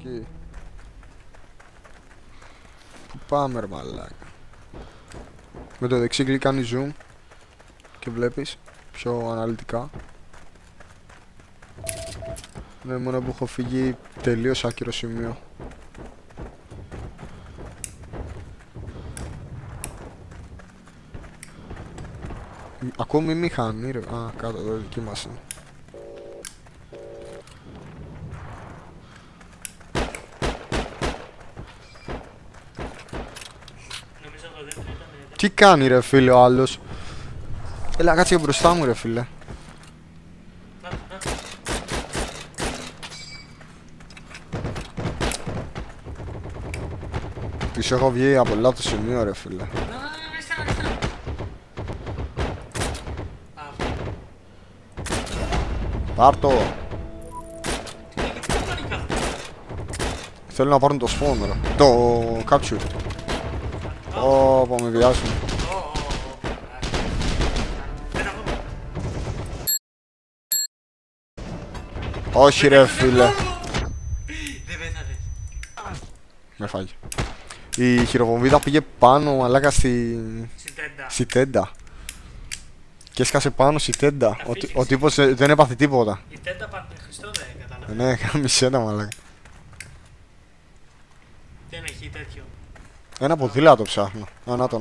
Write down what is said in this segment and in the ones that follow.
Εκεί. Πού πάμε ρε μαλάκα? Με το δεξί κλικ κάνει zoom και βλέπεις πιο αναλυτικά. Ναι, μόνο που έχω φύγει τελείως άκυρο σημείο. Ακόμη μηχανή ρε. Α, κάτω εδώ δική μας είναι. Τι κάνει ρε φίλε ο άλλος? Έλα κάτσε μπροστά μου ρε φίλε. Τους έχω βγει από λάθος σημείο ρε φίλε. Πάρ' το. Θέλω να πάρουν το spawn ρε. Το capture. Ωπα με βιάσουν. Όχι ρε φίλε. Με φάγει. Η χειροβομβίδα πήγε πάνω μαλάκα στη τέντα. Και έσκασε πάνω στη τέντα. Ο τύπος δεν έπαθε τίποτα. Η τέντα Χριστό δεν κατάλαβε. Ναι, κάμισε τα μαλάκα. Δεν έχει τέτοιο. Ένα ποδήλατο ψάχνω. Να το.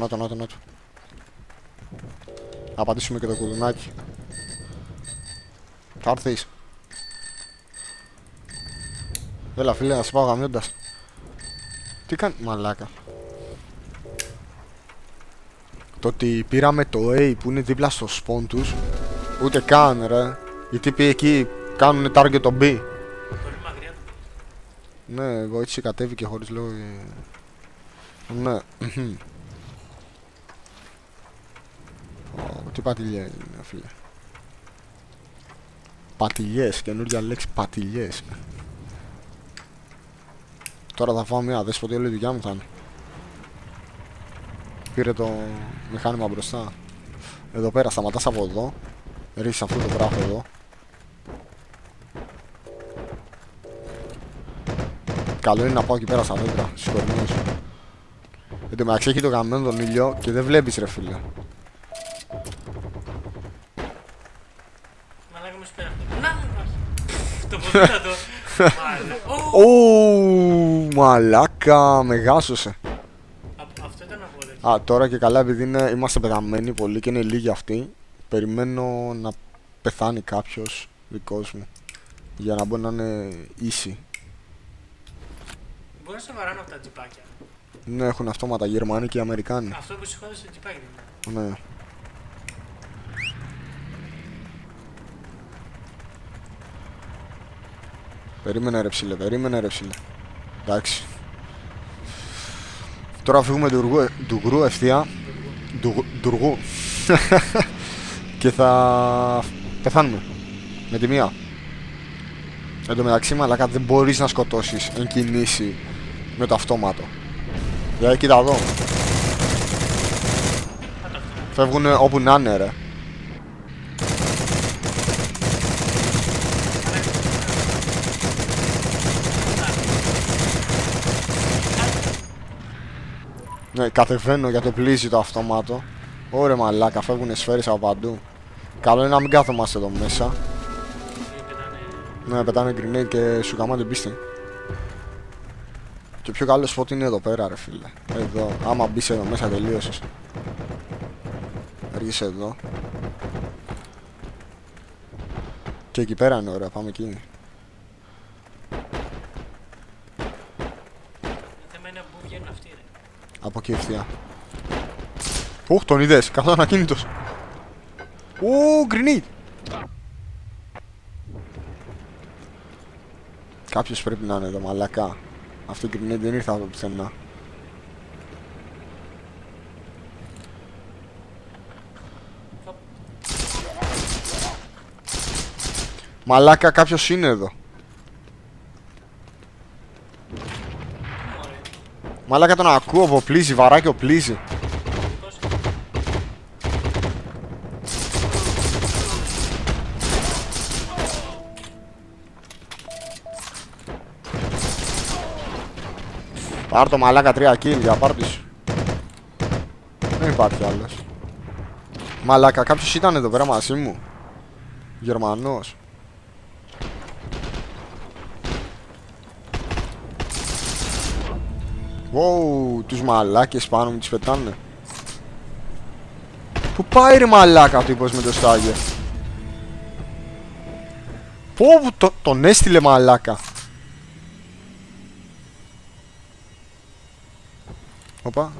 Να πατήσουμε και το κουδουνάκι. Θα έρθεις? Έλα φίλε να σε πάω γαμιώντας. Τι κάνει μαλάκα? Το ότι πήραμε το A που είναι δίπλα στο spawn τους, ούτε καν ρε. Οι τύποι εκεί κάνουνε target το B. Πολύ μακριά. Ναι, εγώ έτσι κατέβηκε χωρίς λόγο. Ναι. Τι πατηλιά είναι φίλε? Πατηλιές, καινούργια λέξη, πατηλιές. Τώρα θα φάω μια, δες ποτέ όλη η δουλειά μου θα είναι. Πήρε το μηχάνημα μπροστά. Εδώ πέρα, σταματάς από εδώ. Ρίξεις αυτό το πράγμα εδώ. Καλό είναι να πάω εκεί πέρα στα δέντρα, στους κορμιούς. Εν τω μεταξύ έχει το γαμμένο τον ήλιο και δεν βλέπεις ρε φίλε. Μαλάκα μου σπέρα. Να, το ποδήλατο. Ου, μαλάκα, με γάσωσε. Αυτό ήταν από τέτοιο. Α, τώρα και καλά επειδή είμαστε πεθαμένοι πολύ και είναι λίγοι αυτοί, περιμένω να πεθάνει κάποιος δικός μου για να μπορεί να είναι easy. Μπορεί να σε βαράνε από τα τζιπάκια. Ναι, έχουν αυτόματα Γερμανοί και Αμερικάνοι. Αυτό που σηκώνει στο τζιπάκι δεν είναι? Ναι. Περίμενε ρε ψηλέ. Εντάξει. Τώρα φύγουμε ντουγρού ευθεία. Ντουργού. Και θα πεθάνουμε. Με τη μία. Εν τω μεταξύ μαλάκα δεν μπορείς να σκοτώσεις εν κινήσει με το αυτόματο. Δηλαδή κοίτα εδώ. Φεύγουνε όπου να είναι ρε. Ναι, κατεβαίνω για το πλύζει το αυτόματο. Ωραία μαλάκα, φεύγουνε σφαίρες από παντού. Καλό είναι να μην κάθομαστε εδώ μέσα. Ναι, πετάνε grenade και σου γαμάνε την πίστη. Και πιο καλό spot είναι εδώ πέρα ρε φίλε. Εδώ, άμα μπεις εδώ μέσα τελείωσες. Έρχεσαι εδώ. Και εκεί πέρα είναι ωραία, πάμε εκεί. Από εκεί ευθεία. Οχ, τον είδες, καθόλου ακίνητος. Ου, grenade. Κάποιος πρέπει να είναι εδώ, μαλακά. Αυτό η grenade δεν ήρθε από το πουθενά. Μαλάκα, κάποιος είναι εδώ. Μαλάκα τον ακούω από πλύζει, βαράκι ο πλύζει. Πάρ' το μαλάκα 3 kill για πάρτι σου. Δεν υπάρχει άλλος. Μαλάκα, κάποιος ήταν εδώ πέρα μαζί μου. Γερμανός. Wow, τους μαλάκες πάνω μου τις πετάνε. Πού πάει ρε μαλάκα ο τύπος με το στάγιο. Πω, τον έστειλε μαλάκα. Οπα.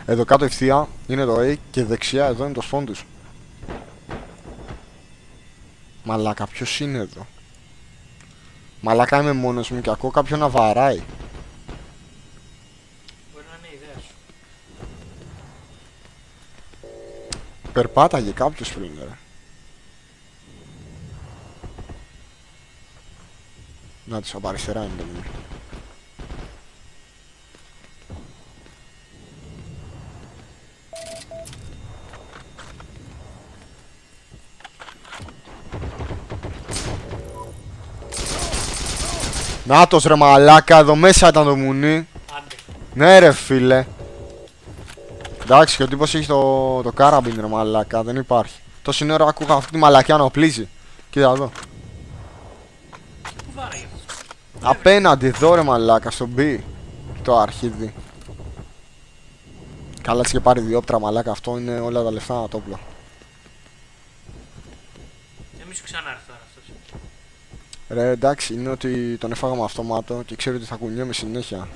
Εδώ κάτω ευθεία είναι το A και δεξιά εδώ είναι το spawn τους. Μαλάκα, ποιος είναι εδώ. Μαλάκα, είμαι μόνος μου και ακούω κάποιον να βαράει. Μπορεί να είναι η ιδέα σου. Περπάταγε κάποιος πριν ρε. Να τους από αριστερά είναι το μήνυμα. Νάτος ρε μαλάκα, εδώ μέσα ήταν το μουνί. Άντε. Ναι ρε φίλε. Εντάξει, και ο τύπος έχει το κάραμπιν ρε μαλάκα, δεν υπάρχει. Τόση ώρα ακούγα αυτή τη μαλακιά να οπλίζει. Κοίτα εδώ. Πού βάραγε αυτός. Απέναντι εδώ ρε μαλάκα, στο B. Το αρχίδι. Καλά έτσι και πάρει διόπτρα μαλάκα, αυτό είναι όλα τα λεφτά το όπλο. Μην σου ξανάρθει τώρα αυτός. Ρε εντάξει, είναι ότι τον έφαγα με αυτομάτο και ξέρω ότι θα κουνιέμαι συνέχεια.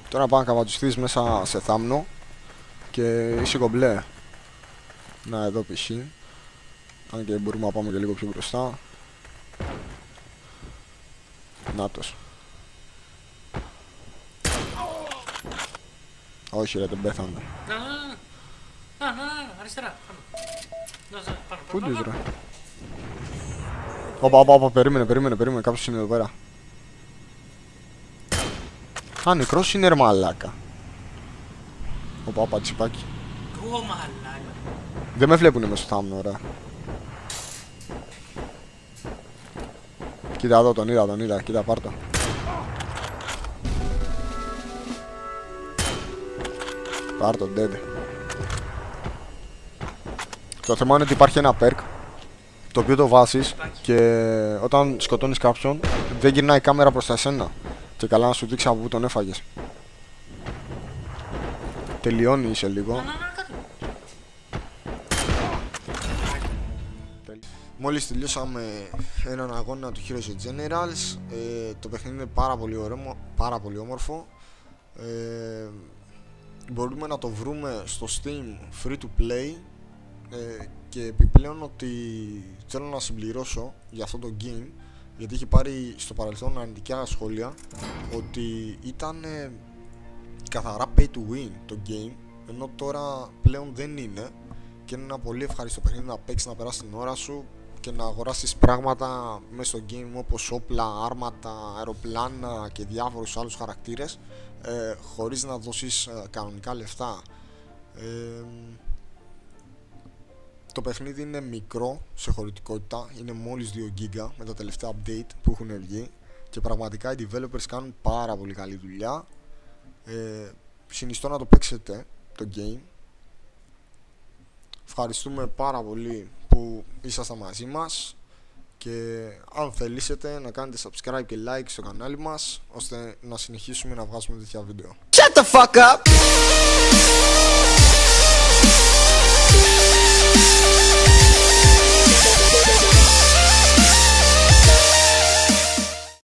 Τώρα πάω να καβατζουστείς μέσα σε θάμνο και είσαι κομπλέ. Να εδώ π.χ. Αν και μπορούμε να πάμε και λίγο πιο μπροστά. Νάτος. Όχι ρε, δεν πέθανε. Να, αριστερά. Πάνω. Πού τους ρε. Όπα, περίμενε, κάποιος είναι εδώ πέρα. Α, νεκρός είναι ρε μαλάκα. Όπα, τσιπάκι. Ω μαλάκα. Δεν με βλέπουνε μες στο θάμνο, ρε. Κοίτα εδώ, τον είδα, κοίτα πάρ' το. Πάρ' το, dead. Το θέμα είναι ότι υπάρχει ένα perk το οποίο το βάζεις και όταν σκοτώνεις κάποιον δεν γυρνάει η κάμερα προς τα εσένα. Και καλά να σου δείξει από πού τον έφαγες. Τελειώνει σε λίγο. Μόλις τελειώσαμε έναν αγώνα του Heroes Generals. Το παιχνίδι είναι πάρα πολύ όμορφο. Μπορούμε να το βρούμε στο Steam free to play. Και επιπλέον ότι θέλω να συμπληρώσω για αυτό το game, γιατί είχε πάρει στο παρελθόν αρνητικά σχόλια ότι ήταν καθαρά pay to win το game, ενώ τώρα πλέον δεν είναι και είναι ένα πολύ ευχάριστο παιχνίδι να παίξεις, να περάσεις την ώρα σου και να αγοράσεις πράγματα μέσα στο game όπως όπλα, άρματα, αεροπλάνα και διάφορους άλλους χαρακτήρες χωρίς να δώσεις κανονικά λεφτά. Το παιχνίδι είναι μικρό σε χωρητικότητα, είναι μόλις 2 GB με τα τελευταία update που έχουν βγει και πραγματικά οι developers κάνουν πάρα πολύ καλή δουλειά. Συνιστώ να το παίξετε το game. Ευχαριστούμε πάρα πολύ που ήσασταν μαζί μας και αν θελήσετε να κάνετε subscribe και like στο κανάλι μας ώστε να συνεχίσουμε να βγάζουμε τέτοια βίντεο. Shut the fuck up!